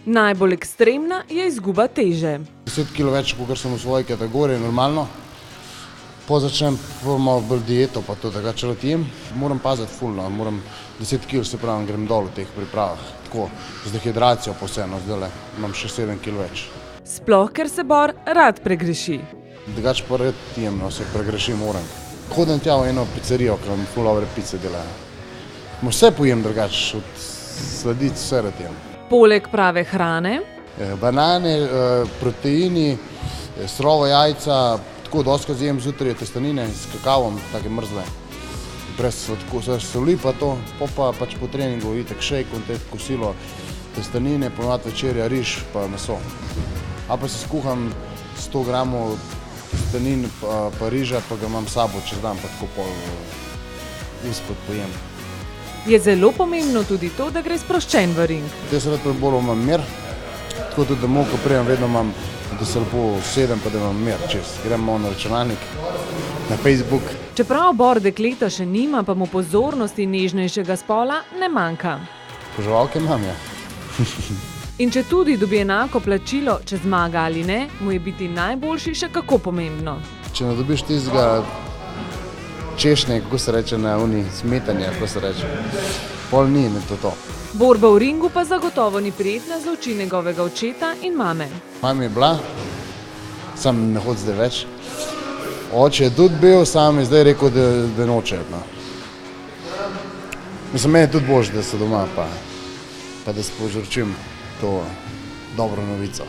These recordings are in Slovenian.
Najbolj ekstremna je izguba teže. 10 kg več, kot sem v svoji kategoriji, normalno. Po začnem malo bolj dieto, pa to drugače letijem. Moram paziti fulno, moram 10 kg, se pravi, grem dol v teh pripravah. Tako, z dehidracijo posebno, zdaj imam še 7 kg več. Sploh, ker se Bor rad pregreši. Drugače pa red jem, no, se pregrešim moram. Hodim tja v eno pizzerijo, ker vam ful dobre pice delajo. Vse pojem drugače, od sladic vse red jem. Poleg prave hrane Banane, proteini, surova jajca, tako doskrat jem zjutraj testenine s kakavom, take mrzle. Brez soli pa to, pa pač po treningu itek šejk, kosilo, testenine, ponovadi večerja, riž pa meso. A pa si skuham 100 gramov testenin pa riža, pa ga imam sabo čez dan, pa tako pol izpod pojem. je zelo pomembno tudi to, da gre sproščen v ring. Jaz rad bolj imam mir, tako tudi domov, ko prijem, vedno imam, da se lepo sedem, pa da imam mir čez. Grem malo na računalnik, na Facebook. Čeprav Bor dekleta še nima, pa mu pozornosti nežnejšega spola ne manjka. Poživalke imam, ja. In če tudi dobi enako plačilo, če zmaga ali ne, mu je biti najboljši še kako pomembno. Če ne dobiš tistega češnje, kako se reče na uni, smetanje, kako se reče, pol ni to. Borba v ringu pa zagotovo ni prijetna z oči njegovega očeta in mame. Mama je bila, sam ne hodi zdaj več. Oče je tudi bil, sam je zdaj rekel, da noče. No. Mislim, meni je tudi boljše, da so doma, pa da spožurčim to dobro novico.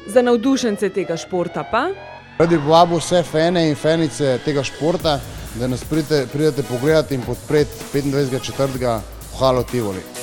Za navdušence tega športa pa Rad bi povabil vse fene in fenice tega športa, da nas pridete pogledati in podpreti 25.4. v Halo Tivoli.